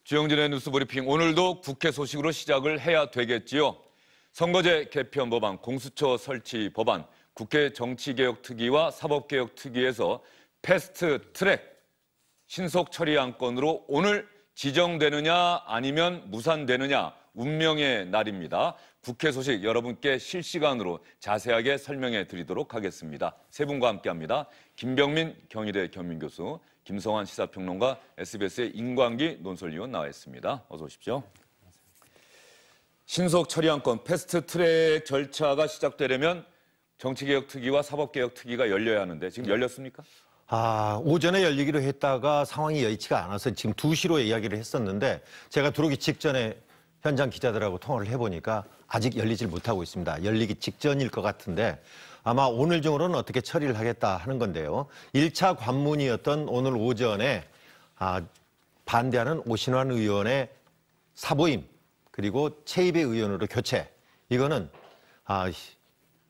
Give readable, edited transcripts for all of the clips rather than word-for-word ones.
주영진의 뉴스브리핑, 오늘도 국회 소식으로 시작을 해야 되겠지요. 선거제 개편 법안, 공수처 설치 법안, 국회 정치개혁특위와 사법개혁특위에서 패스트트랙 신속 처리 안건으로 오늘 지정되느냐 아니면 무산되느냐 운명의 날입니다. 국회 소식 여러분께 실시간으로 자세하게 설명해 드리도록 하겠습니다. 세 분과 함께합니다. 김병민 경희대 겸임교수, 김성환 시사평론가, SBS의 인광기 논설위원 나와 있습니다. 어서 오십시오. 신속 처리 안건 패스트트랙 절차가 시작되려면 정치개혁특위와 사법개혁특위가 열려야 하는데 지금 열렸습니까? 오전에 열리기로 했다가 상황이 여의치가 않아서 지금 2시로 이야기를 했었는데 제가 들어오기 직전에 현장 기자들하고 통화를 해보니까 아직 열리질 못하고 있습니다. 열리기 직전일 것 같은데 아마 오늘 중으로는 어떻게 처리를 하겠다 하는 건데요. 1차 관문이었던 오늘 오전에 반대하는 오신환 의원의 사보임 그리고 최입의 의원으로 교체, 이거는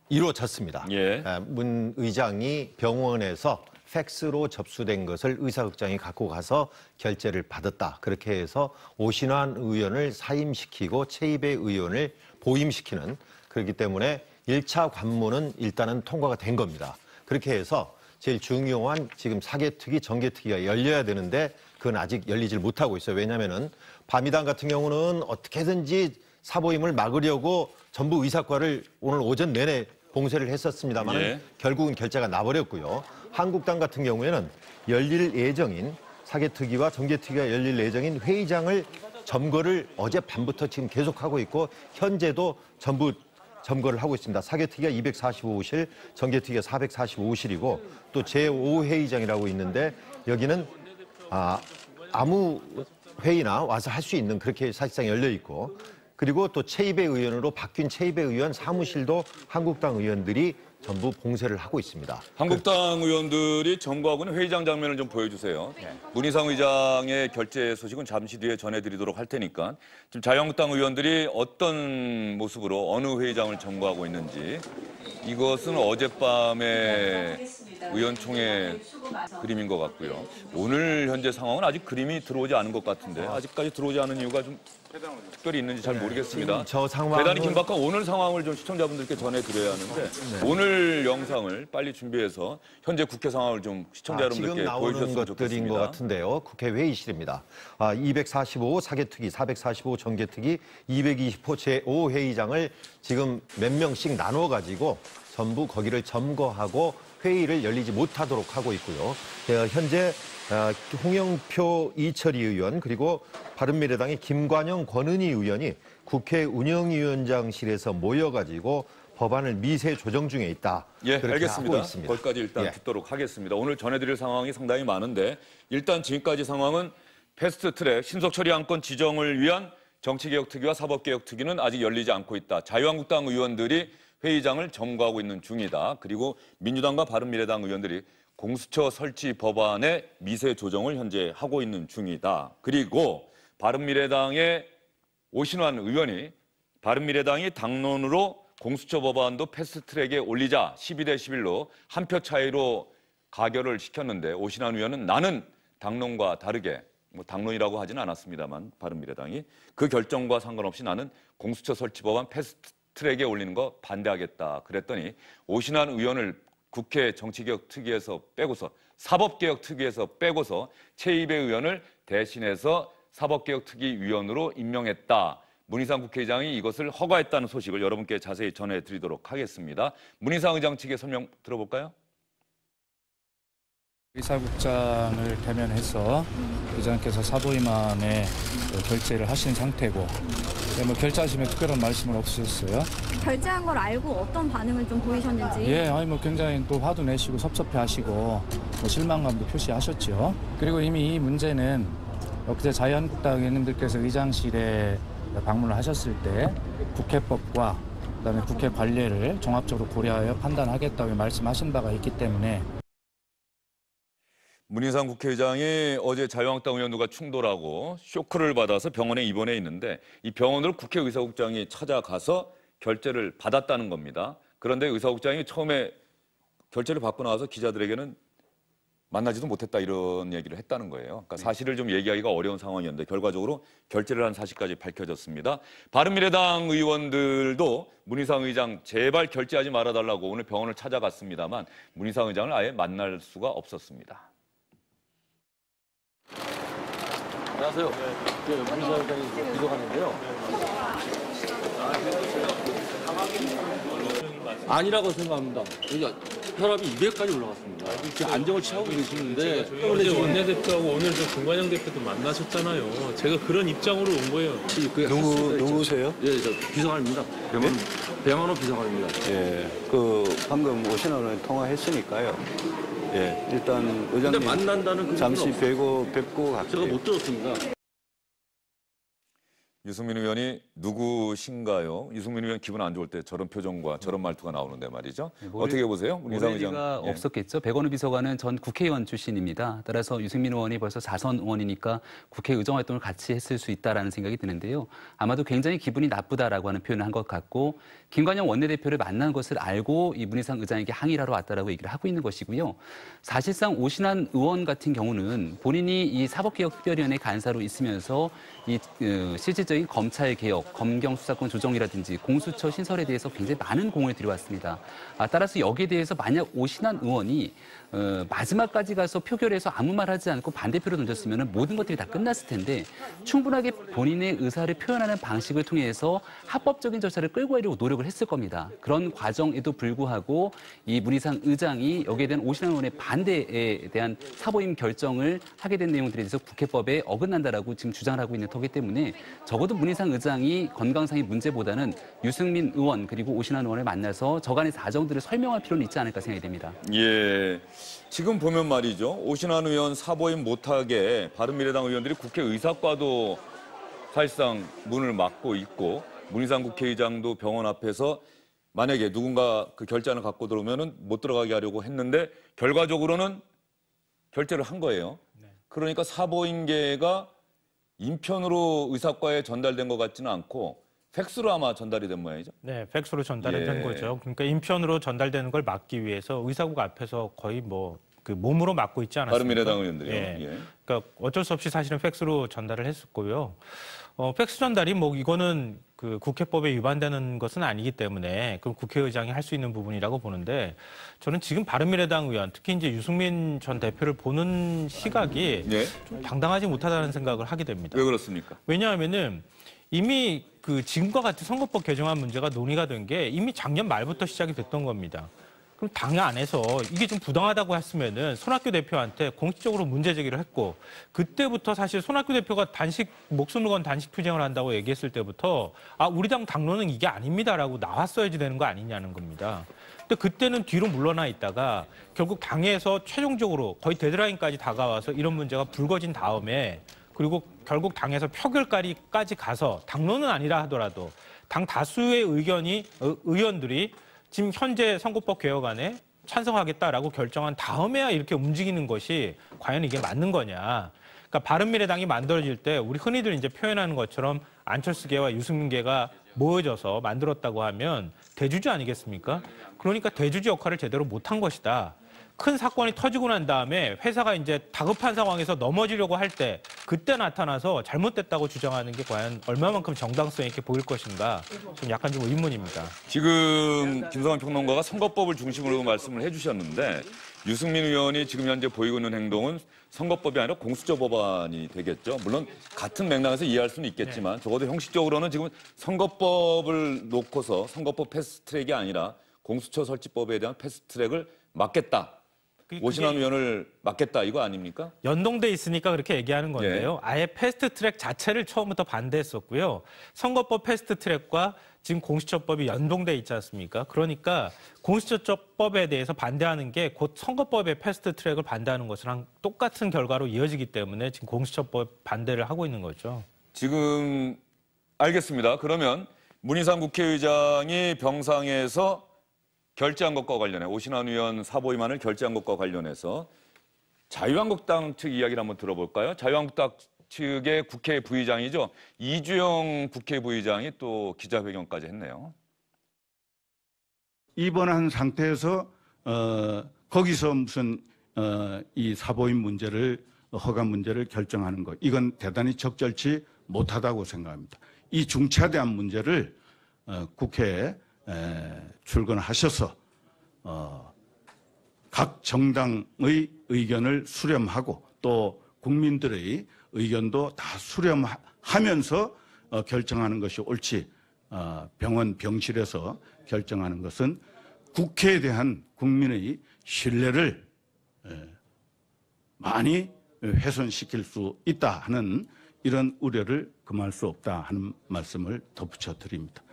이루어졌습니다. 예. 문 의장이 병원에서 팩스로 접수된 것을 의사극장에 갖고 가서 결재를 받았다. 그렇게 해서 오신환 의원을 사임시키고 최입의 의원을 보임시키는, 그렇기 때문에 1차 관문은 일단은 통과가 된 겁니다. 그렇게 해서 제일 중요한 지금 사개특위, 정개특위가 열려야 되는데 그건 아직 열리질 못하고 있어요. 왜냐하면은 바미당 같은 경우는 어떻게든지 사보임을 막으려고 전부 의사과를 오늘 오전 내내 봉쇄를 했었습니다만 예. 결국은 결재가 나버렸고요. 한국당 같은 경우에는 열릴 예정인 사개특위와 정개특위가 열릴 예정인 회의장을 점거를 어젯밤부터 지금 계속하고 있고 현재도 전부 점거를 하고 있습니다. 사개특위가 245호실, 정개특위가 445호실이고 또 제5회의장이라고 있는데 여기는 아무 회의나 와서 할 수 있는, 그렇게 사실상 열려 있고, 그리고 또 최입의 의원으로 바뀐 최입의 의원 사무실도 한국당 의원들이 전부 봉쇄를 하고 있습니다. 한국당 의원들이 점거하고 있는 회의장 장면을 좀 보여주세요. 문희상 의장의 결재 소식은 잠시 뒤에 전해드리도록 할 테니까 지금 자유한국당 의원들이 어떤 모습으로 어느 회의장을 점거하고 있는지, 이것은 어젯밤의 의원총회 그림인 것 같고요. 오늘 현재 상황은 아직 그림이 들어오지 않은 것 같은데 아직까지 들어오지 않은 이유가 좀 특별히 있는지 잘 모르겠습니다. 저 상황은... 대단히 긴박한 오늘 상황을 좀 시청자분들께 전해드려야 하는데 오늘 영상을 빨리 준비해서 현재 국회 상황을 좀 시청자 여러분들께 보여주셨으면 좋겠습니다. 것들인 것 같은데요. 국회 회의실입니다. 245 사개특위, 445 정개특위, 220호 제5회의장을 지금 몇 명씩 나눠가지고 전부 거기를 점거하고 회의를 열리지 못하도록 하고 있고요. 현재 홍영표 이철희 의원 그리고 바른미래당의 김관영 권은희 의원이 국회 운영위원장실에서 모여가지고 법안을 미세 조정 중에 있다. 예, 알겠습니다. 하고 있습니다. 거기까지 일단 듣도록 하겠습니다. 오늘 전해드릴 상황이 상당히 많은데 일단 지금까지 상황은 패스트트랙 신속 처리 안건 지정을 위한 정치개혁특위와 사법개혁특위는 아직 열리지 않고 있다. 자유한국당 의원들이 회의장을 점거하고 있는 중이다. 그리고 민주당과 바른미래당 의원들이 공수처 설치 법안의 미세 조정을 현재 하고 있는 중이다. 그리고 바른미래당의 오신환 의원이 바른미래당이 당론으로 공수처 법안도 패스트트랙에 올리자 12대 11로 한 표 차이로 가결을 시켰는데 오신환 의원은 나는 당론과 다르게, 당론이라고 하지는 않았습니다만 바른미래당이 그 결정과 상관없이 나는 공수처 설치 법안 패스트트랙에 올리는 거 반대하겠다. 그랬더니 오신환 의원을 국회 정치개혁특위에서 빼고서 사법개혁특위에서 빼고서 최입의 의원을 대신해서 사법개혁특위 위원으로 임명했다. 문희상 국회의장이 이것을 허가했다는 소식을 여러분께 자세히 전해드리도록 하겠습니다. 문희상 의장 측의 설명 들어볼까요? 의사국장을 대면해서 의장께서 사보임안에 결재를 하신 상태고, 결재하시면 특별한 말씀은 없으셨어요. 결재한 걸 알고 어떤 반응을 좀 보이셨는지. 예, 굉장히 또 화도 내시고 섭섭해하시고 실망감도 표시하셨죠. 그리고 이미 이 문제는 엊그제 자유한국당 의원님들께서 의장실에 방문을 하셨을 때 국회법과 그다음에 국회 관례를 종합적으로 고려하여 판단하겠다고 말씀하신 바가 있기 때문에. 문희상 국회의장이 어제 자유한국당 의원들과 충돌하고 쇼크를 받아서 병원에 입원해 있는데 이 병원을 국회의사국장이 찾아가서 결재를 받았다는 겁니다. 그런데 의사국장이 처음에 결재를 받고 나와서 기자들에게는 만나지도 못했다 이런 얘기를 했다는 거예요. 그러니까 사실을 좀 얘기하기가 어려운 상황이었는데 결과적으로 결재를 한 사실까지 밝혀졌습니다. 바른미래당 의원들도 문희상 의장 제발 결재하지 말아달라고 오늘 병원을 찾아갔습니다만 문희상 의장을 아예 만날 수가 없었습니다. 안녕하세요. 네, 문희상 의장이 이동하는데요. 아니라고 생각합니다. 혈압이 200까지 올라갔습니다. 이렇게 안정을 취하고 계시는데 어제 원내대표하고 오늘 저 김관영 대표도 만나셨잖아요. 제가 그런 입장으로 온 거예요. 누구세요? 예, 저 비서관입니다. 배만호 비서관입니다. 예, 방금 오신원을 통화했으니까요. 예, 일단 근데 의장님 만난다는 그 잠시 뵙고 갈게요. 제가 못 들었습니다. 유승민 의원이 누구신가요? 유승민 의원 기분 안 좋을 때 저런 표정과 저런 말투가 나오는데 말이죠. 어떻게 보세요? 문희상 의장. 모래리가 없었겠죠. 백원우 비서관은 전 국회의원 출신입니다. 따라서 유승민 의원이 벌써 4선 의원이니까 국회 의정 활동을 같이 했을 수 있다라는 생각이 드는데요. 아마도 굉장히 기분이 나쁘다라고 하는 표현을 한 것 같고 김관영 원내대표를 만난 것을 알고 이 문희상 의장에게 항의를 하러 왔다라고 얘기를 하고 있는 것이고요. 사실상 오신환 의원 같은 경우는 본인이 이 사법개혁특별위원회 간사로 있으면서 이 실질적인 검찰 개혁, 검경 수사권 조정이라든지 공수처 신설에 대해서 굉장히 많은 공을 들여왔습니다. 따라서 여기에 대해서 만약 오신환 의원이 마지막까지 가서 표결에서 아무 말 하지 않고 반대표를 던졌으면 모든 것들이 다 끝났을 텐데 충분하게 본인의 의사를 표현하는 방식을 통해서 합법적인 절차를 끌고 가려고 노력을 했을 겁니다. 그런 과정에도 불구하고 이 문희상 의장이 여기에 대한 오신환 의원의 반대에 대한 사보임 결정을 하게 된 내용들에 대해서 국회법에 어긋난다라고 지금 주장을 하고 있는 터기 때문에 적어도 문희상 의장이 건강상의 문제보다는 유승민 의원 그리고 오신환 의원을 만나서 저간의 사정들을 설명할 필요는 있지 않을까 생각이 됩니다. 예. 지금 보면 말이죠. 오신환 의원 사보임 못하게 바른미래당 의원들이 국회 의사과도 사실상 문을 막고 있고 문희상 국회의장도 병원 앞에서 만약에 누군가 그 결재안을 갖고 들어오면은 못 들어가게 하려고 했는데 결과적으로는 결재를 한 거예요. 그러니까 사보임계가 인편으로 의사과에 전달된 것 같지는 않고 팩스로 아마 전달이 된 모양이죠? 네, 팩스로 전달이 된 거죠. 그러니까 인편으로 전달되는 걸 막기 위해서 의사국 앞에서 거의 그 몸으로 막고 있지 않았습니까? 바른미래당 의원들이요. 예. 그러니까 어쩔 수 없이 사실은 팩스로 전달을 했었고요. 팩스 전달이 이거는 그 국회법에 위반되는 것은 아니기 때문에 그럼 국회의장이 할 수 있는 부분이라고 보는데 저는 지금 바른미래당 의원, 특히 이제 유승민 전 대표를 보는 시각이 좀 당당하지 못하다는 생각을 하게 됩니다. 왜 그렇습니까? 왜냐하면은 이미 그 지금과 같은 선거법 개정안 문제가 논의가 된 게 이미 작년 말부터 시작이 됐던 겁니다. 그럼 당 안에서 이게 좀 부당하다고 했으면은 손학규 대표한테 공식적으로 문제 제기를 했고 그때부터 사실 손학규 대표가 목숨을 건 단식 투쟁을 한다고 얘기했을 때부터 우리 당 당론은 이게 아닙니다라고 나왔어야지 되는 거 아니냐는 겁니다. 근데 그때는 뒤로 물러나 있다가 결국 당에서 최종적으로 거의 데드라인까지 다가와서 이런 문제가 불거진 다음에 그리고 결국 당에서 표결까지 가서 당론은 아니라 하더라도 당 다수의 의원들이 지금 현재 선거법 개혁안에 찬성하겠다라고 결정한 다음에야 이렇게 움직이는 것이 과연 이게 맞는 거냐. 그러니까 바른미래당이 만들어질 때 우리 흔히들 이제 표현하는 것처럼 안철수계와 유승민계가 모여져서 만들었다고 하면 대주주 아니겠습니까? 그러니까 대주주 역할을 제대로 못한 것이다. 큰 사건이 터지고 난 다음에 회사가 이제 다급한 상황에서 넘어지려고 할 때 그때 나타나서 잘못됐다고 주장하는 게 과연 얼마만큼 정당성 있게 보일 것인가 좀 약간 좀 의문입니다. 지금 김성환 평론가가 선거법을 중심으로 말씀을 해주셨는데 유승민 의원이 지금 현재 보이고 있는 행동은 선거법이 아니라 공수처 법안이 되겠죠. 물론 같은 맥락에서 이해할 수는 있겠지만 적어도 형식적으로는 지금 선거법을 놓고서 선거법 패스트트랙이 아니라 공수처 설치법에 대한 패스트트랙을 막겠다. 오신환 의원을 막겠다 이거 아닙니까? 연동돼 있으니까 그렇게 얘기하는 건데요. 아예 패스트트랙 자체를 처음부터 반대했었고요. 선거법 패스트트랙과 지금 공수처법이 연동돼 있지 않습니까? 그러니까 공수처법에 대해서 반대하는 게 곧 선거법의 패스트트랙을 반대하는 것이랑 똑같은 결과로 이어지기 때문에 지금 공수처법 반대를 하고 있는 거죠. 지금 알겠습니다. 그러면 문희상 국회의장이 병상에서 결재한 것과 관련해 오신환 의원 사보임안을 결재한 것과 관련해서 자유한국당 측 이야기를 한번 들어볼까요? 자유한국당 측의 국회 부의장이죠. 이주영 국회 부의장이 또 기자회견까지 했네요. 입원한 상태에서 거기서 무슨 이 사보임 문제를 허가 문제를 결정하는 것 이건 대단히 적절치 못하다고 생각합니다. 이 중차대한 문제를 국회에 출근하셔서 각 정당의 의견을 수렴하고 또 국민들의 의견도 다 수렴하면서 결정하는 것이 옳지 병원 병실에서 결정하는 것은 국회에 대한 국민의 신뢰를 많이 훼손시킬 수 있다 하는 이런 우려를 금할 수 없다 하는 말씀을 덧붙여 드립니다.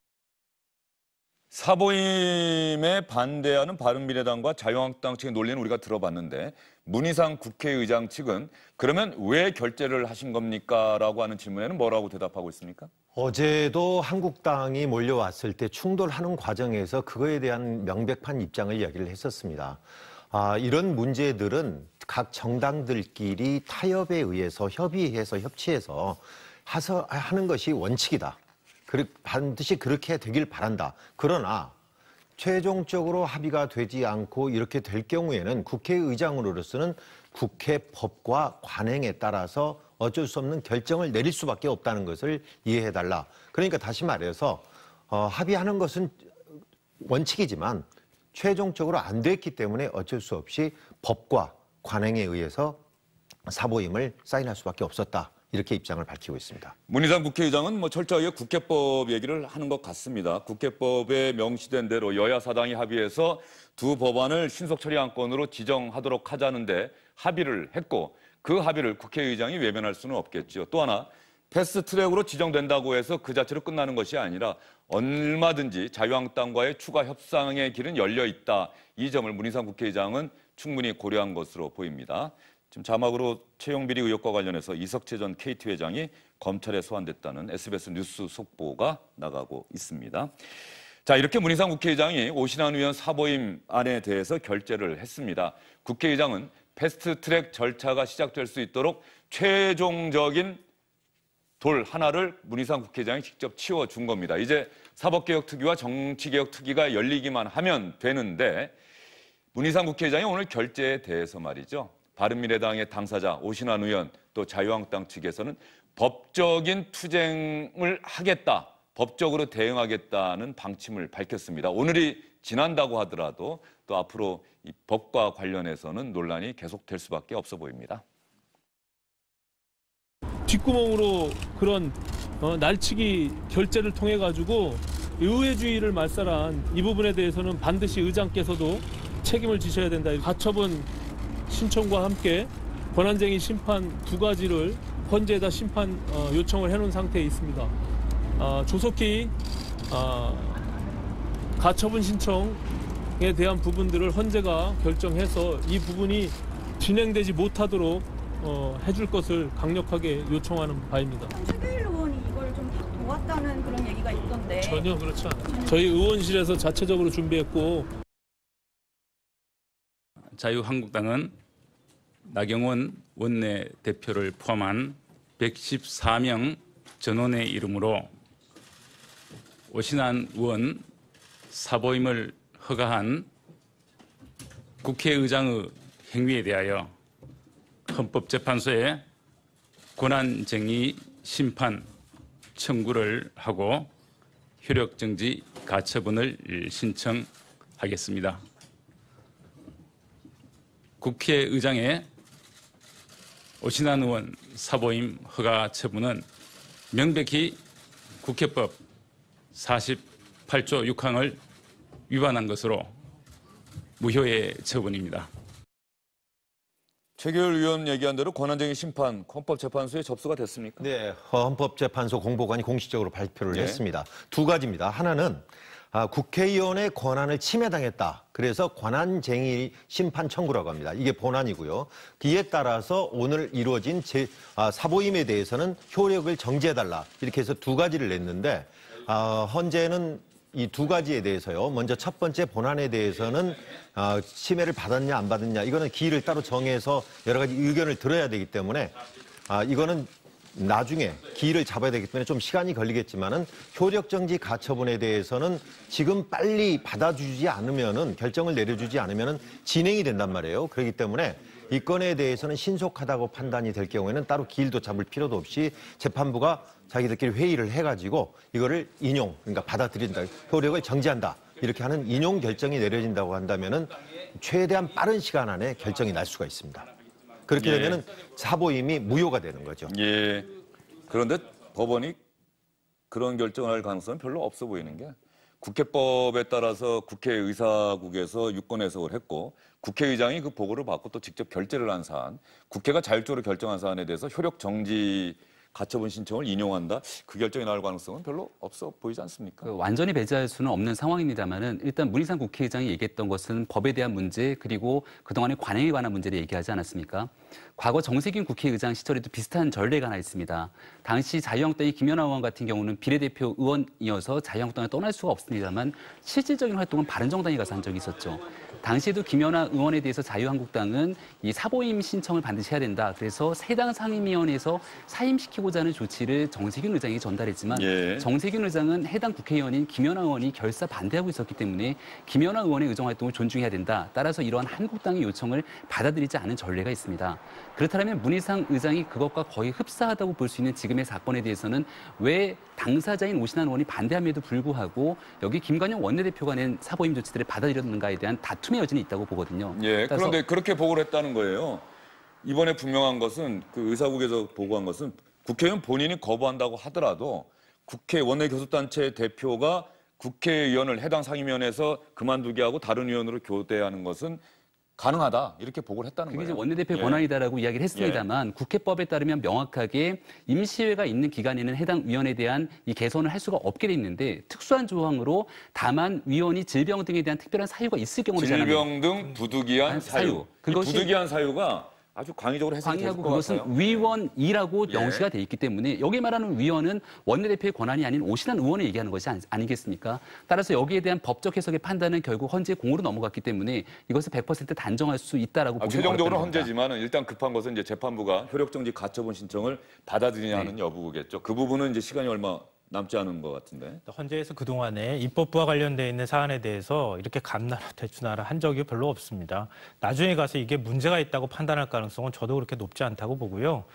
사보임에 반대하는 바른미래당과 자유한국당 측의 논리는 우리가 들어봤는데 문희상 국회의장 측은 그러면 왜 결재를 하신 겁니까? 라고 하는 질문에는 뭐라고 대답하고 있습니까? 어제도 한국당이 몰려왔을 때 충돌하는 과정에서 그거에 대한 명백한 입장을 이야기를 했었습니다. 이런 문제들은 각 정당들끼리 타협에 의해서 협의해서 협치해서 하는 것이 원칙이다. 반드시 그렇게 되길 바란다. 그러나 최종적으로 합의가 되지 않고 이렇게 될 경우에는 국회의장으로서는 국회 법과 관행에 따라서 어쩔 수 없는 결정을 내릴 수밖에 없다는 것을 이해해달라. 그러니까 다시 말해서 합의하는 것은 원칙이지만 최종적으로 안 됐기 때문에 어쩔 수 없이 법과 관행에 의해서 사보임을 사인할 수밖에 없었다. 이렇게 입장을 밝히고 있습니다. 문희상 국회의장은 철저하게 국회법 얘기를 하는 것 같습니다. 국회법에 명시된 대로 여야 사당이 합의해서 두 법안을 신속 처리 안건으로 지정하도록 하자는데 합의를 했고 그 합의를 국회의장이 외면할 수는 없겠죠. 또 하나 패스트트랙으로 지정된다고 해서 그 자체로 끝나는 것이 아니라 얼마든지 자유한국당과의 추가 협상의 길은 열려 있다. 이 점을 문희상 국회의장은 충분히 고려한 것으로 보입니다. 지금 자막으로 채용비리 의혹과 관련해서 이석채 전 KT 회장이 검찰에 소환됐다는 SBS 뉴스 속보가 나가고 있습니다. 자, 이렇게 문희상 국회의장이 오신환 의원 사보임안에 대해서 결재를 했습니다. 국회의장은 패스트트랙 절차가 시작될 수 있도록 최종적인 돌 하나를 문희상 국회의장이 직접 치워준 겁니다. 이제 사법개혁특위와 정치개혁특위가 열리기만 하면 되는데 문희상 국회의장이 오늘 결재에 대해서 말이죠. 바른미래당의 당사자 오신환 의원 또 자유한국당 측에서는 법적인 투쟁을 하겠다, 법적으로 대응하겠다는 방침을 밝혔습니다. 오늘이 지난다고 하더라도 또 앞으로 이 법과 관련해서는 논란이 계속될 수밖에 없어 보입니다. 뒷구멍으로 그런 날치기 결재를 통해 가지고 의회주의를 말살한 이 부분에 대해서는 반드시 의장께서도 책임을 지셔야 된다. 가처분 신청과 함께 권한쟁의 심판 두 가지를 헌재에다 심판 요청을 해놓은 상태에 있습니다. 조속히 가처분 신청에 대한 부분들을 헌재가 결정해서 이 부분이 진행되지 못하도록 해줄 것을 강력하게 요청하는 바입니다. 최규일 의원이 이걸 좀 도왔다는 그런 얘기가 있던데 전혀 그렇지 않아요. 저희 의원실에서 자체적으로 준비했고 자유한국당은 나경원 원내대표를 포함한 114명 전원의 이름으로 오신환 의원 사보임을 허가한 국회의장의 행위에 대하여 헌법재판소에 권한쟁의 심판 청구를 하고 효력정지 가처분을 신청하겠습니다. 국회의장의 오신환 의원 사보임 허가 처분은 명백히 국회법 48조 6항을 위반한 것으로 무효의 처분입니다. 최규일 의원 얘기한 대로 권한쟁의 심판 헌법재판소에 접수가 됐습니까? 네, 헌법재판소 공보관이 공식적으로 발표를 했습니다. 두 가지입니다. 하나는 국회의원의 권한을 침해당했다. 그래서 권한쟁의 심판 청구라고 합니다. 이게 본안이고요. 이에 따라서 오늘 이루어진 사보임에 대해서는 효력을 정지해달라. 이렇게 해서 두 가지를 냈는데 헌재는 이 두 가지에 대해서요. 먼저 첫 번째 본안에 대해서는 침해를 받았냐 안 받았냐 이거는 기일을 따로 정해서 여러 가지 의견을 들어야 되기 때문에 이거는 나중에 기일을 잡아야 되기 때문에 좀 시간이 걸리겠지만은 효력정지 가처분에 대해서는 지금 빨리 받아주지 않으면은 결정을 내려주지 않으면은 진행이 된단 말이에요. 그렇기 때문에 이 건에 대해서는 신속하다고 판단이 될 경우에는 따로 기일도 잡을 필요도 없이 재판부가 자기들끼리 회의를 해가지고 이거를 그러니까 받아들인다, 효력을 정지한다 이렇게 하는 인용 결정이 내려진다고 한다면은 최대한 빠른 시간 안에 결정이 날 수가 있습니다. 그렇게 되면은 사보임이 무효가 되는 거죠. 예. 그런데 법원이 그런 결정을 할 가능성은 별로 없어 보이는 게 국회법에 따라서 국회의사국에서 유권 해석을 했고 국회의장이 그 보고를 받고 또 직접 결재를 한 사안, 국회가 자율적으로 결정한 사안에 대해서 효력 정지 가처분 신청을 인용한다? 그 결정이 나올 가능성은 별로 없어 보이지 않습니까? 완전히 배제할 수는 없는 상황입니다만은 일단 문희상 국회의장이 얘기했던 것은 법에 대한 문제 그리고 그동안의 관행에 관한 문제를 얘기하지 않았습니까? 과거 정세균 국회의장 시절에도 비슷한 전례가 하나 있습니다. 당시 자유한국당의 김연아 의원 같은 경우는 비례대표 의원이어서 자유한국당을 떠날 수가 없습니다만 실질적인 활동은 바른정당에 가서 한 적이 있었죠. 당시에도 김연아 의원에 대해서 자유한국당은 이 사보임 신청을 반드시 해야 된다. 그래서 해당 상임위원회에서 사임시키고자 하는 조치를 정세균 의장이 전달했지만 정세균 의장은 해당 국회의원인 김연아 의원이 결사 반대하고 있었기 때문에 김연아 의원의 의정활동을 존중해야 된다. 따라서 이러한 한국당의 요청을 받아들이지 않은 전례가 있습니다. 그렇다면 문희상 의장이 그것과 거의 흡사하다고 볼 수 있는 지금의 사건에 대해서는 왜 당사자인 오신환 의원이 반대함에도 불구하고 여기 김관영 원내대표가 낸 사보임 조치들을 받아들였는가에 대한 다툼의 여지는 있다고 보거든요. 예, 그런데 그렇게 보고를 했다는 거예요. 이번에 분명한 것은 그 의사국에서 보고한 것은 국회의원 본인이 거부한다고 하더라도 국회 원내교섭단체 대표가 국회의원을 해당 상임위원회에서 그만두게 하고 다른 의원으로 교대하는 것은 가능하다 이렇게 보고를 했다는 그게 거예요. 이제 원내대표의 권한이다라고 이야기를 했습니다만 국회법에 따르면 명확하게 임시회가 있는 기간에는 해당 위원에 대한 이 개선을 할 수가 없게 돼 있는데 특수한 조항으로 다만 위원이 질병 등에 대한 특별한 사유가 있을 경우를 질병 등 부득이한 사유. 그것이 부득이한 사유가 아주 광의적으로 해석이 될 것 같아요. 그것은 위원이라고 명시가 돼 있기 때문에 여기 말하는 위원은 원내대표의 권한이 아닌 오신환 의원을 얘기하는 것이 아니겠습니까? 따라서 여기에 대한 법적 해석의 판단은 결국 헌재 공으로 넘어갔기 때문에 이것을 100% 단정할 수 있다라고 보기 최종적으로 어렵다는 헌재지만은 일단 급한 것은 이제 재판부가 효력정지 가처분 신청을 받아들이냐는 여부겠죠. 그 부분은 이제 시간이 얼마 남지 않은 것 같은데. 헌재에서 그동안에 입법부와 관련돼 있는 사안에 대해서 이렇게 감나라 대추나라 한 적이 별로 없습니다. 나중에 가서 이게 문제가 있다고 판단할 가능성은 저도 그렇게 높지 않다고 보고요.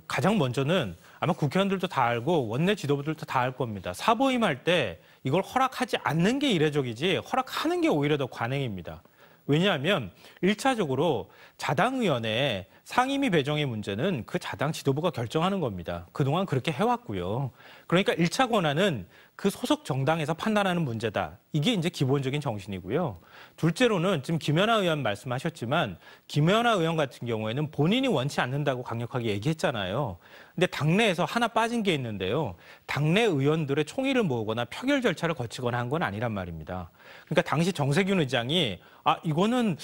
가장 먼저는 아마 국회의원들도 다 알고 원내 지도부들도 다 알 겁니다. 사보임할 때 이걸 허락하지 않는 게 이례적이지 허락하는 게 오히려 더 관행입니다. 왜냐하면 1차적으로 자당위원회 상임위 배정의 문제는 그 자당 지도부가 결정하는 겁니다. 그동안 그렇게 해왔고요. 그러니까 1차 권한은 그 소속 정당에서 판단하는 문제다. 이게 이제 기본적인 정신이고요. 둘째로는 지금 김연아 의원 말씀하셨지만 김연아 의원 같은 경우에는 본인이 원치 않는다고 강력하게 얘기했잖아요. 근데 당내에서 하나 빠진 게 있는데요. 당내 의원들의 총의를 모으거나 표결 절차를 거치거나 한 건 아니란 말입니다. 그러니까 당시 정세균 의장이 이건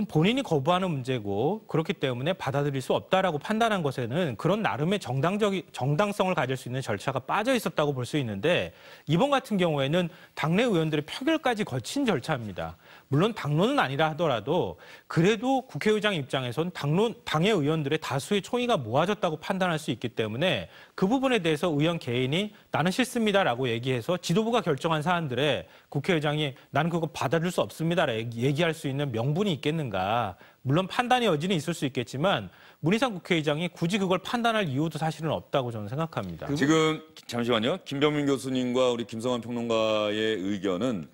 본인이 거부하는 문제고 그렇기 때문에 받아들일 수 없다라고 판단한 것에는 그런 나름의 정당성을 가질 수 있는 절차가 빠져 있었다고 볼 수 있는데 이번 같은 경우에는 당내 의원들의 표결까지 거친 절차입니다. 물론 당론은 아니라 하더라도 그래도 국회의장 입장에선 당의 의원들의 다수의 총의가 모아졌다고 판단할 수 있기 때문에 그 부분에 대해서 의원 개인이 나는 싫습니다라고 얘기해서 지도부가 결정한 사안들에 국회의장이 나는 그거 받아줄 수 없습니다라고 얘기할 수 있는 명분이 있겠는가. 물론 판단의 여지는 있을 수 있겠지만 문희상 국회의장이 굳이 그걸 판단할 이유도 사실은 없다고 저는 생각합니다. 지금 잠시만요. 김병민 교수님과 우리 김성환 평론가의 의견은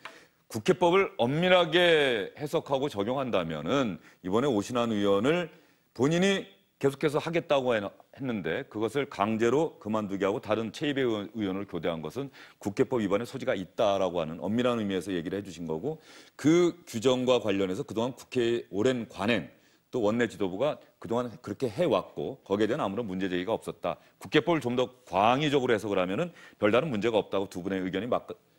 국회법을 엄밀하게 해석하고 적용한다면은 이번에 오신환 의원을 본인이 계속해서 하겠다고 했는데 그것을 강제로 그만두게 하고 다른 최입의 의원을 교대한 것은 국회법 위반의 소지가 있다라고 하는 엄밀한 의미에서 얘기를 해주신 거고 그 규정과 관련해서 그동안 국회의 오랜 관행 또 원내 지도부가 그동안 그렇게 해왔고 거기에 대한 아무런 문제 제기가 없었다. 국회법을 좀 더 광의적으로 해석을 하면은 별다른 문제가 없다고 두 분의 의견이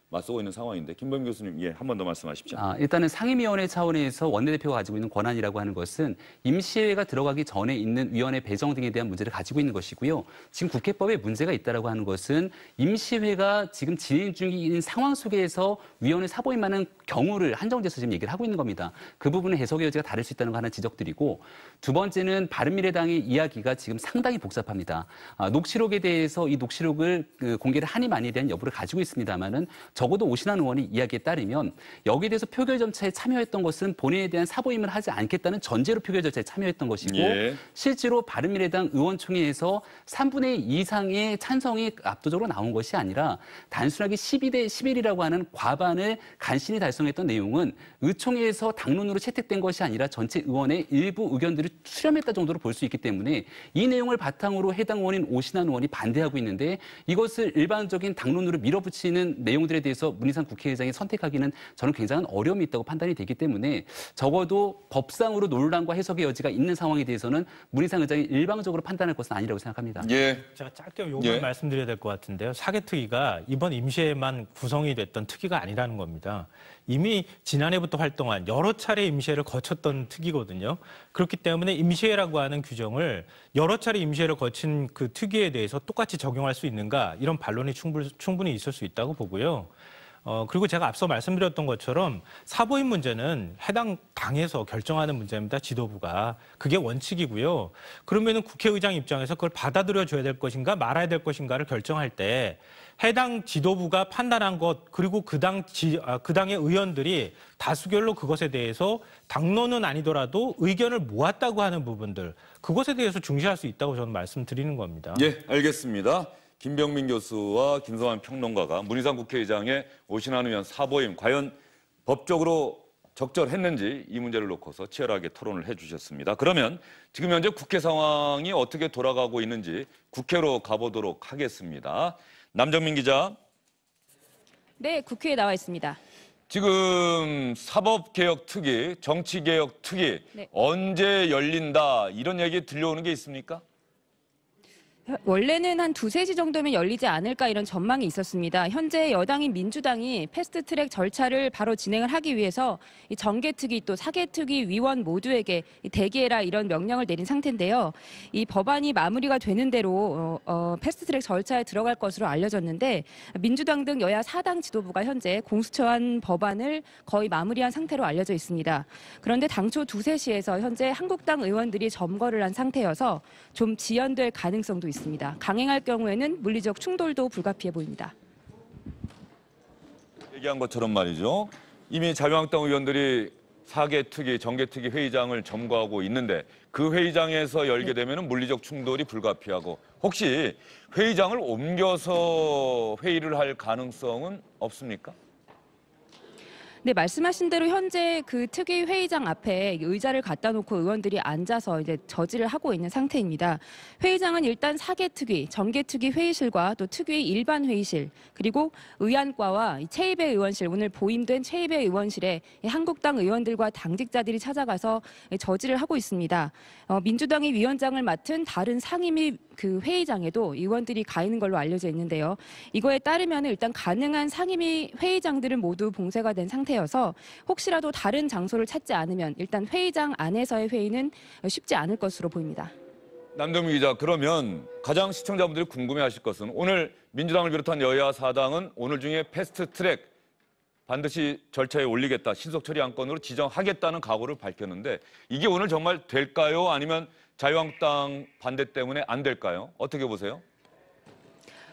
맞서고 있는 상황인데 김범민 교수님 한 번 더 말씀하십시오. 일단은 상임위원회 차원에서 원내대표가 가지고 있는 권한이라고 하는 것은 임시회가 들어가기 전에 있는 위원회 배정 등에 대한 문제를 가지고 있는 것이고요. 지금 국회법에 문제가 있다라고 하는 것은 임시회가 지금 진행 중인 상황 속에서 위원회 사보임하는 경우를 한정돼서 지금 얘기를 하고 있는 겁니다. 그 부분은 해석의 여지가 다를 수 있다는 거 하나 지적드리고 두 번째는 바른미래당의 이야기가 지금 상당히 복잡합니다. 녹취록에 대해서 이 녹취록을 공개를 하니 마니에 대한 여부를 가지고 있습니다만은 적어도 오신환 의원이 이야기에 따르면 여기에 대해서 표결 절차에 참여했던 것은 본인에 대한 사보임을 하지 않겠다는 전제로 표결 절차에 참여했던 것이고 실제로 바른미래당 의원총회에서 3분의 2 이상의 찬성이 압도적으로 나온 것이 아니라 단순하게 12대 11이라고 하는 과반을 간신히 달성했던 내용은 의총회에서 당론으로 채택된 것이 아니라 전체 의원의 일부 의견들을 수렴했다 정도로 볼 수 있기 때문에 이 내용을 바탕으로 해당 의원인 오신환 의원이 반대하고 있는데 이것을 일반적인 당론으로 밀어붙이는 내용들에 대해서 문희상 국회의장이 선택하기는 저는 굉장한 어려움이 있다고 판단이 되기 때문에 적어도 법상으로 논란과 해석의 여지가 있는 상황에 대해서는 문희상 의장이 일방적으로 판단할 것은 아니라고 생각합니다. 제가 짧게 요걸 말씀드려야 될 것 같은데요. 사개특위가 이번 임시회만 구성이 됐던 특위가 아니라는 겁니다. 이미 지난해부터 활동한 여러 차례 임시회를 거쳤던 특위거든요. 그렇기 때문에 임시회라고 하는 규정을 여러 차례 임시회를 거친 그 특위에 대해서 똑같이 적용할 수 있는가 이런 반론이 충분히 있을 수 있다고 보고요. 그리고 제가 앞서 말씀드렸던 것처럼 사보임 문제는 해당 당에서 결정하는 문제입니다. 지도부가. 그게 원칙이고요. 그러면은 국회의장 입장에서 그걸 받아들여 줘야 될 것인가 말아야 될 것인가를 결정할 때 해당 지도부가 판단한 것 그리고 그 당의 의원들이 다수결로 그것에 대해서 당론은 아니더라도 의견을 모았다고 하는 부분들 그것에 대해서 중시할 수 있다고 저는 말씀드리는 겁니다. 알겠습니다. 김병민 교수와 김성환 평론가가 문희상 국회의장의 오신환 의원 사보임 과연 법적으로 적절했는지 이 문제를 놓고서 치열하게 토론을 해주셨습니다. 그러면 지금 현재 국회 상황이 어떻게 돌아가고 있는지 국회로 가보도록 하겠습니다. 남정민 기자. 네, 국회에 나와 있습니다. 지금 사법개혁특위, 정치개혁특위 언제 열린다 이런 얘기 들려오는 게 있습니까? 원래는 한 2-3시 정도면 열리지 않을까 이런 전망이 있었습니다. 현재 여당인 민주당이 패스트트랙 절차를 바로 진행을 하기 위해서 이 정개특위 또 사개특위 위원 모두에게 대기해라 이런 명령을 내린 상태인데요. 이 법안이 마무리가 되는 대로 패스트트랙 절차에 들어갈 것으로 알려졌는데 민주당 등 여야 4당 지도부가 현재 공수처안 법안을 거의 마무리한 상태로 알려져 있습니다. 그런데 당초 2-3시에서 현재 한국당 의원들이 점거를 한 상태여서 좀 지연될 가능성도 있습니다. 강행할 경우에는 물리적 충돌도 불가피해 보입니다. 얘기한 것처럼 말이죠. 이미 자유한국당 의원들이 사개특위, 정개특위 회의장을 점거하고 있는데 그 회의장에서 열게 되면 물리적 충돌이 불가피하고 혹시 회의장을 옮겨서 회의를 할 가능성은 없습니까? 네, 말씀하신 대로 현재 그 특위 회의장 앞에 의자를 갖다 놓고 의원들이 앉아서 이제 저지를 하고 있는 상태입니다. 회의장은 일단 사개특위, 정개특위 회의실과 또 특위 일반 회의실, 그리고 의안과와 최입의 의원실, 오늘 보임된 최입의 의원실에 한국당 의원들과 당직자들이 찾아가서 저지를 하고 있습니다. 민주당이 위원장을 맡은 다른 상임위 그 회의장에도 의원들이 가 있는 걸로 알려져 있는데요. 이거에 따르면 일단 가능한 상임위 회의장들은 모두 봉쇄가 된 상태여서 혹시라도 다른 장소를 찾지 않으면 일단 회의장 안에서의 회의는 쉽지 않을 것으로 보입니다. 남정미 기자, 그러면 가장 시청자분들이 궁금해하실 것은 오늘 민주당을 비롯한 여야 4당은 오늘 중에 패스트트랙 반드시 절차에 올리겠다, 신속처리 안건으로 지정하겠다는 각오를 밝혔는데 이게 오늘 정말 될까요? 아니면 자유한국당 반대 때문에 안 될까요? 어떻게 보세요?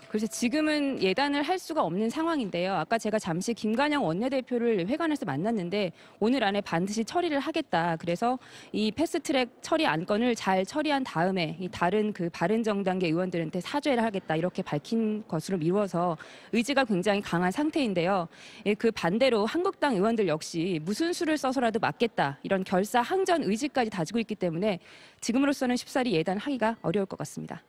그래서 지금은 예단을 할 수가 없는 상황인데요. 아까 제가 잠시 김관영 원내대표를 회관에서 만났는데 오늘 안에 반드시 처리를 하겠다. 그래서 이 패스트트랙 처리 안건을 잘 처리한 다음에 이 다른 그 바른정당계 의원들한테 사죄를 하겠다. 이렇게 밝힌 것으로 미뤄서 의지가 굉장히 강한 상태인데요. 그 반대로 한국당 의원들 역시 무슨 수를 써서라도 막겠다. 이런 결사항전 의지까지 다지고 있기 때문에 지금으로서는 쉽사리 예단하기가 어려울 것 같습니다.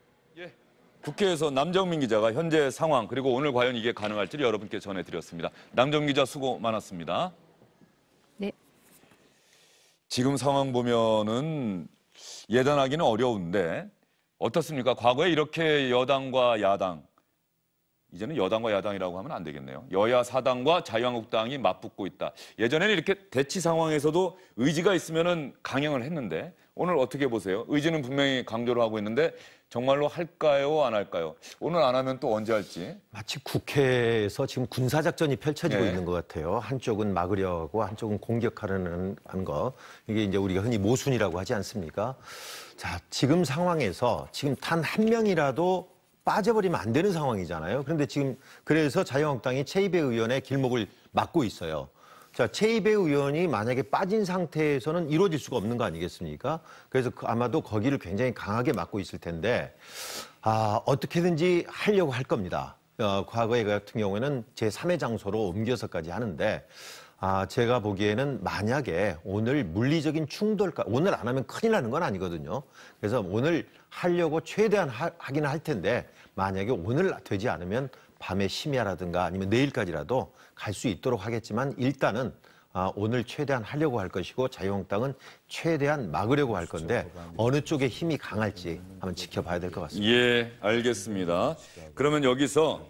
국회에서 남정민 기자가 현재 상황 그리고 오늘 과연 이게 가능할지를 여러분께 전해드렸습니다. 남정민 기자 수고 많았습니다. 네. 지금 상황 보면은 예단하기는 어려운데 어떻습니까? 과거에 이렇게 여당과 야당, 이제는 여당과 야당이라고 하면 안 되겠네요. 여야 4당과 자유한국당이 맞붙고 있다. 예전에는 이렇게 대치 상황에서도 의지가 있으면은 강행을 했는데 오늘 어떻게 보세요? 의지는 분명히 강조를 하고 있는데 정말로 할까요? 안 할까요? 오늘 안 하면 또 언제 할지. 마치 국회에서 지금 군사작전이 펼쳐지고 있는 것 같아요. 한쪽은 막으려고 한쪽은 공격하려는 거. 이게 이제 우리가 흔히 모순이라고 하지 않습니까? 자, 지금 상황에서 지금 단 한 명이라도 빠져버리면 안 되는 상황이잖아요. 그런데 지금 그래서 자유한국당이 최이배 의원의 길목을 막고 있어요. 자, 최이배 의원이 만약에 빠진 상태에서는 이루어질 수가 없는 거 아니겠습니까? 그래서 아마도 거기를 굉장히 강하게 막고 있을 텐데, 어떻게든지 하려고 할 겁니다. 과거에 같은 경우에는 제3의 장소로 옮겨서까지 하는데, 제가 보기에는 만약에 오늘 물리적인 충돌까지, 오늘 안 하면 큰일 나는 건 아니거든요. 그래서 오늘 하려고 최대한 하긴 할 텐데, 만약에 오늘 되지 않으면 밤에 심야라든가 아니면 내일까지라도 갈 수 있도록 하겠지만 일단은 오늘 최대한 하려고 할 것이고 자유한국당은 최대한 막으려고 할 건데 어느 쪽에 힘이 강할지 한번 지켜봐야 될 것 같습니다. 예, 알겠습니다. 그러면 여기서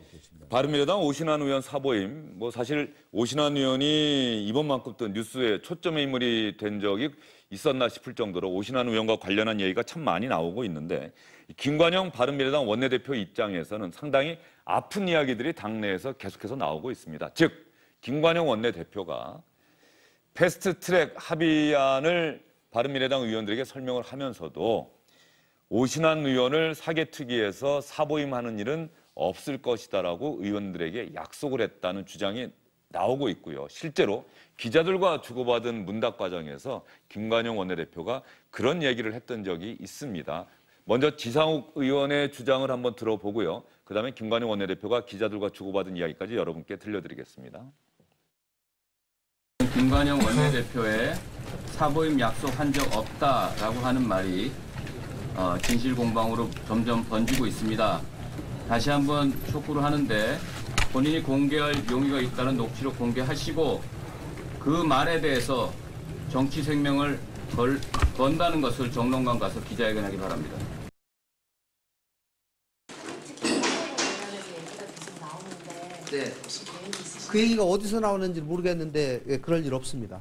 바른미래당 오신환 의원 사보임, 뭐 사실 오신환 의원이 이번만큼 또 뉴스에 초점의 인물이 된 적이 있었나 싶을 정도로 오신환 의원과 관련한 얘기가 참 많이 나오고 있는데 김관영 바른미래당 원내대표 입장에서는 상당히 아픈 이야기들이 당내에서 계속해서 나오고 있습니다. 즉, 김관영 원내대표가 패스트트랙 합의안을 바른미래당 의원들에게 설명을 하면서도 오신환 의원을 사개특위에서 사보임하는 일은 없을 것이다라고 의원들에게 약속을 했다는 주장이 나오고 있고요. 실제로 기자들과 주고받은 문답 과정에서 김관영 원내대표가 그런 얘기를 했던 적이 있습니다. 먼저 지상욱 의원의 주장을 한번 들어보고요. 그다음에 김관영 원내대표가 기자들과 주고받은 이야기까지 여러분께 들려드리겠습니다. 김관영 원내대표의 사보임 약속한 적 없다라고 하는 말이 진실 공방으로 점점 번지고 있습니다. 다시 한번 촉구를 하는데 본인이 공개할 용의가 있다는 녹취록 공개하시고 그 말에 대해서 정치 생명을 건다는 것을 정론관 가서 기자회견하기 바랍니다. 네. 그 얘기가 어디서 나오는지 모르겠는데 그럴 일 없습니다.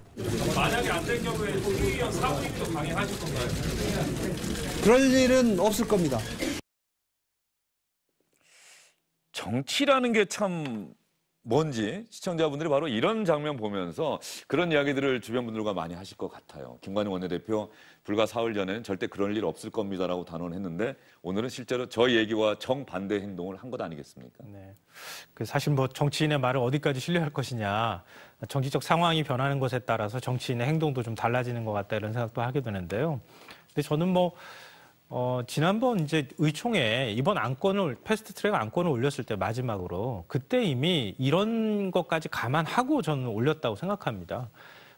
만약에 안 된 경우에 국회의원 사보임도 강행하실 건가요? 그럴 일은 없을 겁니다. 정치라는 게 참 뭔지 시청자분들이 바로 이런 장면 보면서 그런 이야기들을 주변 분들과 많이 하실 것 같아요. 김관영 원내대표 불과 사흘 전에는 절대 그럴 일 없을 겁니다라고 단언했는데 오늘은 실제로 저 얘기와 정반대 행동을 한 것 아니겠습니까? 네. 사실 뭐 정치인의 말을 어디까지 신뢰할 것이냐, 정치적 상황이 변하는 것에 따라서 정치인의 행동도 좀 달라지는 것 같다 이런 생각도 하게 되는데요. 근데 저는 지난번 이제 의총에 이번 안건을 패스트트랙 안건을 올렸을 때 마지막으로 그때 이미 이런 것까지 감안하고 저는 올렸다고 생각합니다.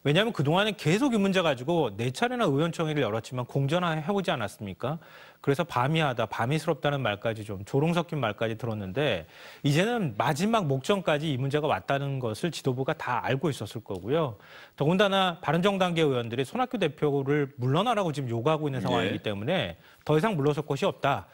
왜냐하면 그동안에 계속 이 문제 가지고 4차례나 의원총회를 열었지만 공전화해보지 않았습니까? 그래서 밤이하다, 밤이스럽다는 말까지 좀 조롱 섞인 말까지 들었는데 이제는 마지막 목전까지 이 문제가 왔다는 것을 지도부가 다 알고 있었을 거고요. 더군다나 바른정당계 의원들이 손학규 대표를 물러나라고 지금 요구하고 있는 상황이기 때문에 더 이상 물러설 것이 없다.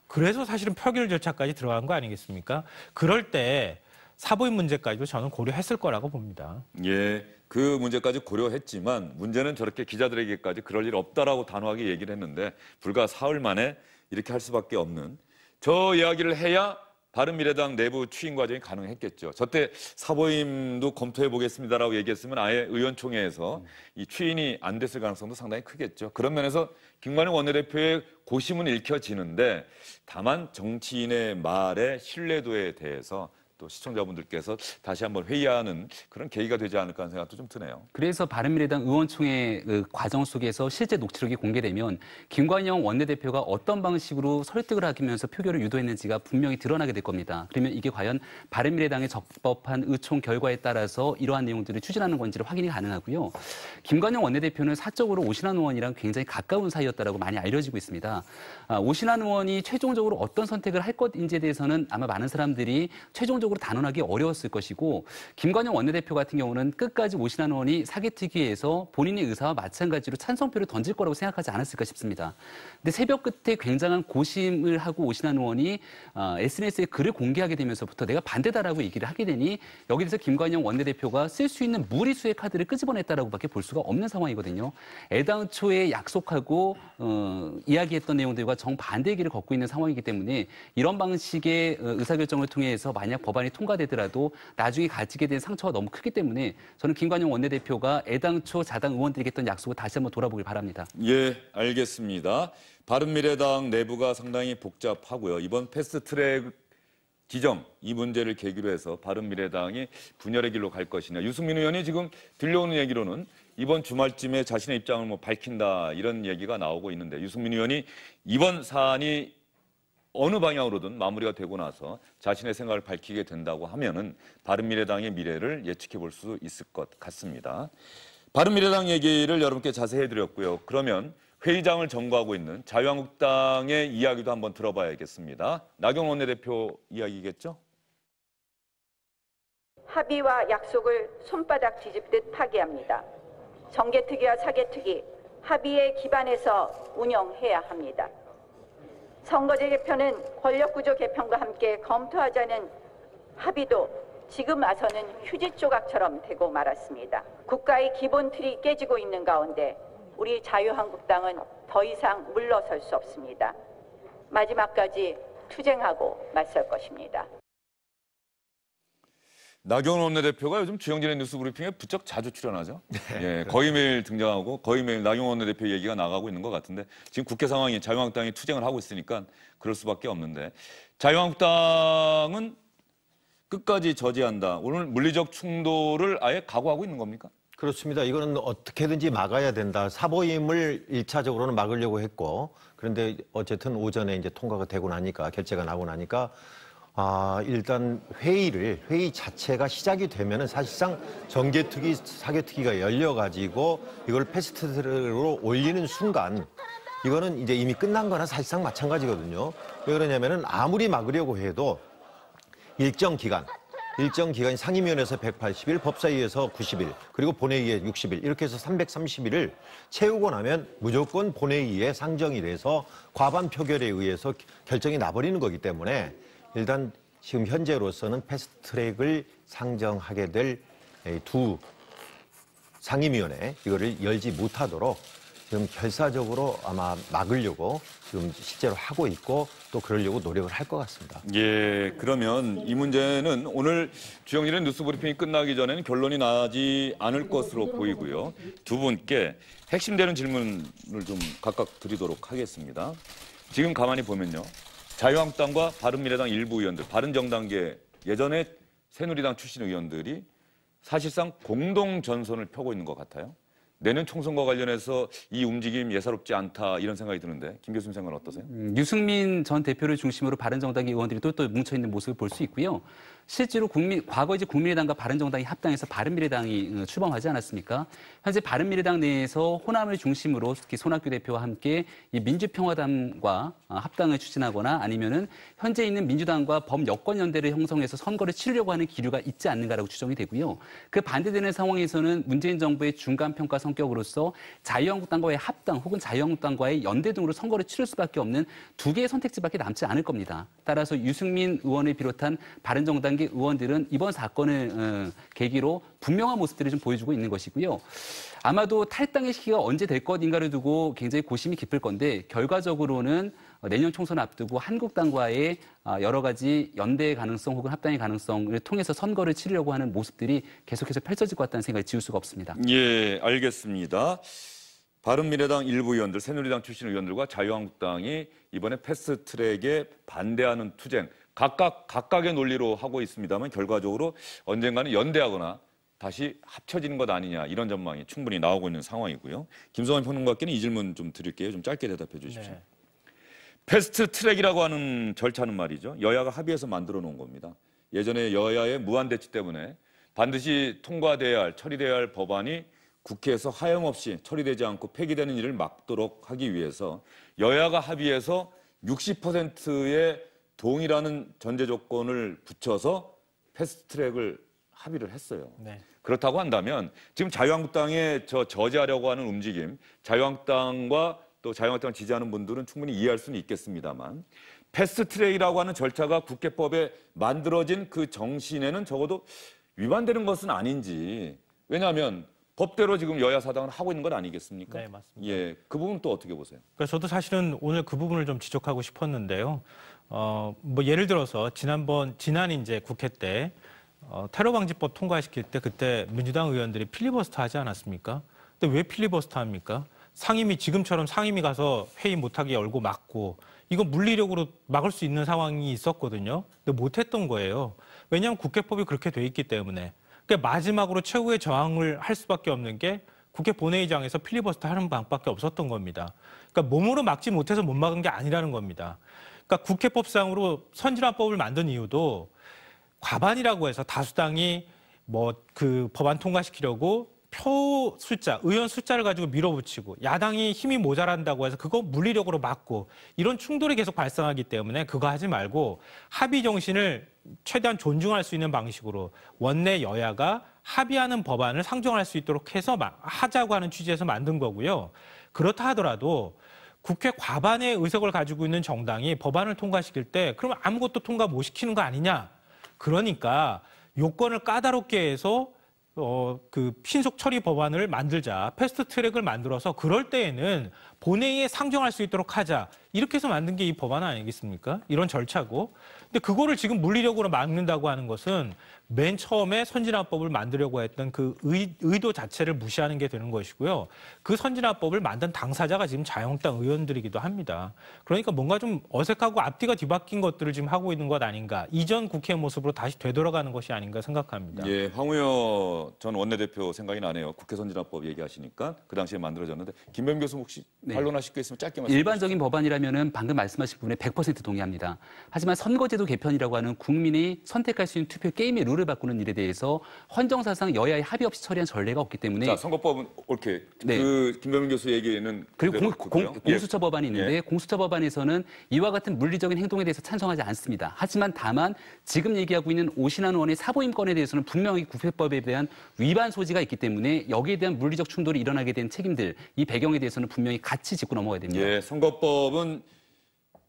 그래서 사실은 표결 절차까지 들어간 거 아니겠습니까? 그럴 때 사보임 문제까지도 저는 고려했을 거라고 봅니다. 예, 그 문제까지 고려했지만 문제는 저렇게 기자들에게까지 그럴 일 없다라고 단호하게 얘기를 했는데 불과 사흘 만에 이렇게 할 수밖에 없는 저 이야기를 해야 바른미래당 내부 추인 과정이 가능했겠죠. 저때 사보임도 검토해 보겠습니다라고 얘기했으면 아예 의원총회에서 이 추인이 안 됐을 가능성도 상당히 크겠죠. 그런 면에서 김관영 원내대표의 고심은 읽혀지는데 다만 정치인의 말의 신뢰도에 대해서 또 시청자분들께서 다시 한번 회의하는 그런 계기가 되지 않을까 하는 생각도 좀 드네요. 그래서 바른미래당 의원총회 과정 속에서 실제 녹취록이 공개되면 김관영 원내대표가 어떤 방식으로 설득을 하면서 표결을 유도했는지가 분명히 드러나게 될 겁니다. 그러면 이게 과연 바른미래당의 적법한 의총 결과에 따라서 이러한 내용들을 추진하는 건지를 확인이 가능하고요. 김관영 원내대표는 사적으로 오신환 의원이랑 굉장히 가까운 사이였다라고 많이 알려지고 있습니다. 오신환 의원이 최종적으로 어떤 선택을 할 것인지에 대해서는 아마 많은 사람들이 최종적으로 단언하기 어려웠을 것이고 김관영 원내대표 같은 경우는 끝까지 오신환 의원이 사개특위에서 본인의 의사와 마찬가지로 찬성표를 던질 거라고 생각하지 않았을까 싶습니다. 근데 새벽 끝에 굉장한 고심을 하고 오신환 의원이 SNS에 글을 공개하게 되면서부터 내가 반대다라고 얘기를 하게 되니 여기에 대해서 김관영 원내대표가 쓸 수 있는 무리수의 카드를 끄집어냈다라고밖에 볼 수가 없는 상황이거든요. 애당초에 약속하고 이야기했던 내용들과 정반대 길을 걷고 있는 상황이기 때문에 이런 방식의 의사결정을 통해서 만약 법안 법안이 통과되더라도 나중에 가지게 된 상처가 너무 크기 때문에 저는 김관영 원내대표가 애당초 자당 의원들에게 했던 약속을 다시 한번 돌아보길 바랍니다. 예, 알겠습니다. 바른미래당 내부가 상당히 복잡하고요. 이번 패스트트랙 지정 이 문제를 계기로 해서 바른미래당이 분열의 길로 갈 것이냐. 유승민 의원이 지금 들려오는 얘기로는 이번 주말쯤에 자신의 입장을 밝힌다 이런 얘기가 나오고 있는데 유승민 의원이 이번 사안이 어느 방향으로든 마무리가 되고 나서 자신의 생각을 밝히게 된다고 하면은 바른미래당의 미래를 예측해 볼 수 있을 것 같습니다. 바른미래당 얘기를 여러분께 자세히 해드렸고요. 그러면 회의장을 점거하고 있는 자유한국당의 이야기도 한번 들어봐야겠습니다. 나경원 원내대표 이야기겠죠? 합의와 약속을 손바닥 뒤집듯 파기합니다. 정개특위와 사개특위, 합의에 기반해서 운영해야 합니다. 선거제 개편은 권력구조 개편과 함께 검토하자는 합의도 지금 와서는 휴지 조각처럼 되고 말았습니다. 국가의 기본 틀이 깨지고 있는 가운데 우리 자유한국당은 더 이상 물러설 수 없습니다. 마지막까지 투쟁하고 맞설 것입니다. 나경원 원내대표가 요즘 주영진의 뉴스브리핑에 부쩍 자주 출연하죠. 예, 거의 매일 등장하고 거의 매일 나경원 원내대표 얘기가 나가고 있는 것 같은데 지금 국회 상황이 자유한국당이 투쟁을 하고 있으니까 그럴 수밖에 없는데 자유한국당은 끝까지 저지한다. 오늘 물리적 충돌을 아예 각오하고 있는 겁니까? 그렇습니다. 이거는 어떻게든지 막아야 된다. 사보임을 1차적으로는 막으려고 했고 그런데 어쨌든 오전에 이제 통과가 되고 나니까 결재가 나고 나니까 일단 회의 자체가 시작이 되면은 사실상 정개특위, 사개특위가 열려가지고 이걸 패스트트랙으로 올리는 순간 이거는 이제 이미 끝난 거나 사실상 마찬가지거든요. 왜 그러냐면은 아무리 막으려고 해도 일정 기간이 상임위원회에서 180일, 법사위에서 90일, 그리고 본회의에 60일 이렇게 해서 330일을 채우고 나면 무조건 본회의에 상정이 돼서 과반 표결에 의해서 결정이 나버리는 거기 때문에 일단 지금 현재로서는 패스트트랙을 상정하게 될 두 상임위원회 이거를 열지 못하도록 지금 결사적으로 아마 막으려고 지금 실제로 하고 있고 또 그러려고 노력을 할 것 같습니다. 예, 그러면 이 문제는 오늘 주영진의 뉴스브리핑이 끝나기 전에는 결론이 나지 않을 것으로 보이고요. 두 분께 핵심되는 질문을 좀 각각 드리도록 하겠습니다. 지금 가만히 보면요. 자유한국당과 바른미래당 일부 의원들, 바른정당계 예전에 새누리당 출신 의원들이 사실상 공동 전선을 펴고 있는 것 같아요. 내년 총선과 관련해서 이 움직임 예사롭지 않다 이런 생각이 드는데 김 교수님 생각은 어떠세요? 유승민 전 대표를 중심으로 바른정당의 의원들이 또 뭉쳐있는 모습을 볼 수 있고요. 실제로 과거 이제 국민의당과 바른정당이 합당해서 바른미래당이 출범하지 않았습니까? 현재 바른미래당 내에서 호남을 중심으로 특히 손학규 대표와 함께 이 민주평화당과 합당을 추진하거나 아니면은 현재 있는 민주당과 범여권연대를 형성해서 선거를 치르려고 하는 기류가 있지 않는가라고 추정이 되고요. 그 반대되는 상황에서는 문재인 정부의 중간평가 성격으로서 자유한국당과의 합당 혹은 자유한국당과의 연대 등으로 선거를 치를 수밖에 없는 두 개의 선택지밖에 남지 않을 겁니다. 따라서 유승민 의원을 비롯한 바른정당 의원들은 이번 사건을 계기로 분명한 모습들을 좀 보여주고 있는 것이고요. 아마도 탈당의 시기가 언제 될 것인가를 두고 굉장히 고심이 깊을 건데 결과적으로는 내년 총선 앞두고 한국당과의 여러 가지 연대의 가능성 혹은 합당의 가능성을 통해서 선거를 치르려고 하는 모습들이 계속해서 펼쳐질 것 같다는 생각이 지울 수가 없습니다. 예, 알겠습니다. 바른미래당 일부 의원들, 새누리당 출신 의원들과 자유한국당이 이번에 패스트트랙에 반대하는 투쟁, 각각의 논리로 하고 있습니다만 결과적으로 언젠가는 연대하거나 다시 합쳐지는 것 아니냐 이런 전망이 충분히 나오고 있는 상황이고요. 김성환 평론가께는 이 질문 좀 드릴게요. 좀 짧게 대답해 주십시오. 네. 패스트트랙이라고 하는 절차는 말이죠. 여야가 합의해서 만들어 놓은 겁니다. 예전에 여야의 무한대치 때문에 반드시 통과돼야 할, 처리돼야 할 법안이 국회에서 하염없이 처리되지 않고 폐기되는 일을 막도록 하기 위해서 여야가 합의해서 60%의 동의라는 전제 조건을 붙여서 패스트트랙을 합의를 했어요. 네. 그렇다고 한다면 지금 자유한국당에 저지하려고 하는 움직임, 자유한국당과 또 자유한국당을 지지하는 분들은 충분히 이해할 수는 있겠습니다만 패스트트랙이라고 하는 절차가 국회법에 만들어진 그 정신에는 적어도 위반되는 것은 아닌지. 왜냐하면 법대로 지금 여야 사당을 하고 있는 건 아니겠습니까? 네, 맞습니다. 예, 그 부분 또 어떻게 보세요? 그러니까 저도 사실은 오늘 그 부분을 좀 지적하고 싶었는데요. 뭐 예를 들어서 지난 이제 국회 때 테러 방지법 통과시킬 때 그때 민주당 의원들이 필리버스터 하지 않았습니까? 근데 왜 필리버스터 합니까? 상임위 지금처럼 상임위 가서 회의 못하게 열고 막고 이거 물리력으로 막을 수 있는 상황이 있었거든요. 근데 못했던 거예요. 왜냐하면 국회법이 그렇게 돼 있기 때문에. 그러니까 마지막으로 최후의 저항을 할 수밖에 없는 게 국회 본회의장에서 필리버스터 하는 방법밖에 없었던 겁니다. 그러니까 몸으로 막지 못해서 못 막은 게 아니라는 겁니다. 그러니까 국회법상으로 선진화법을 만든 이유도 과반이라고 해서 다수당이 뭐 그 법안 통과시키려고 표 숫자, 의원 숫자를 가지고 밀어붙이고 야당이 힘이 모자란다고 해서 그거 물리력으로 막고 이런 충돌이 계속 발생하기 때문에 그거 하지 말고 합의 정신을 최대한 존중할 수 있는 방식으로 원내 여야가 합의하는 법안을 상정할 수 있도록 해서 하자고 하는 취지에서 만든 거고요. 그렇다 하더라도 국회 과반의 의석을 가지고 있는 정당이 법안을 통과시킬 때 그러면 아무것도 통과 못 시키는 거 아니냐. 그러니까 요건을 까다롭게 해서 그 신속 처리 법안을 만들자, 패스트 트랙을 만들어서 그럴 때에는 본회의에 상정할 수 있도록 하자. 이렇게 해서 만든 게 이 법안 아니겠습니까? 이런 절차고. 근데 그거를 지금 물리력으로 막는다고 하는 것은 맨 처음에 선진화법을 만들려고 했던 그 의도 자체를 무시하는 게 되는 것이고요. 그 선진화법을 만든 당사자가 지금 자유한국당 의원들이기도 합니다. 그러니까 뭔가 좀 어색하고 앞뒤가 뒤바뀐 것들을 지금 하고 있는 것 아닌가. 이전 국회 모습으로 다시 되돌아가는 것이 아닌가 생각합니다. 예, 황우여 전 원내대표 생각이 나네요. 국회 선진화법 얘기하시니까 그 당시에 만들어졌는데 김병 교수 혹시 반론하실 게 있으면 짧게 말씀해 주시죠. 일반적인 법안이라면은 방금 말씀하신 부분에 100% 동의합니다. 하지만 선거제도 개편이라고 하는 국민이 선택할 수 있는 투표 게임의 룰을 바꾸는 일에 대해서 헌정사상 여야의 합의 없이 처리한 전례가 없기 때문에 자, 선거법은 옳게 그 김병민 교수 얘기는 그리고 공수처 법안이 있는데 공수처 법안에서는 이와 같은 물리적인 행동에 대해서 찬성하지 않습니다. 하지만 다만 지금 얘기하고 있는 오신환 의원의 사보임권에 대해서는 분명히 국회법에 대한 위반 소지가 있기 때문에 여기에 대한 물리적 충돌이 일어나게 된 책임들, 이 배경에 대해서는 분명히 같이 짚고 넘어가야 됩니다. 예, 선거법은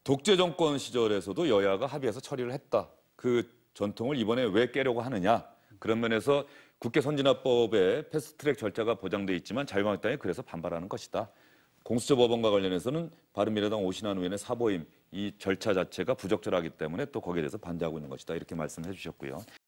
독재 정권 시절에서도 여야가 합의해서 처리를 했다. 그 전통을 이번에 왜 깨려고 하느냐. 그런 면에서 국회 선진화법에 패스트트랙 절차가 보장돼 있지만 자유한국당이 그래서 반발하는 것이다. 공수처 법원과 관련해서는 바른미래당 오신환 의원의 사보임 이 절차 자체가 부적절하기 때문에 또 거기에 대해서 반대하고 있는 것이다. 이렇게 말씀해 주셨고요.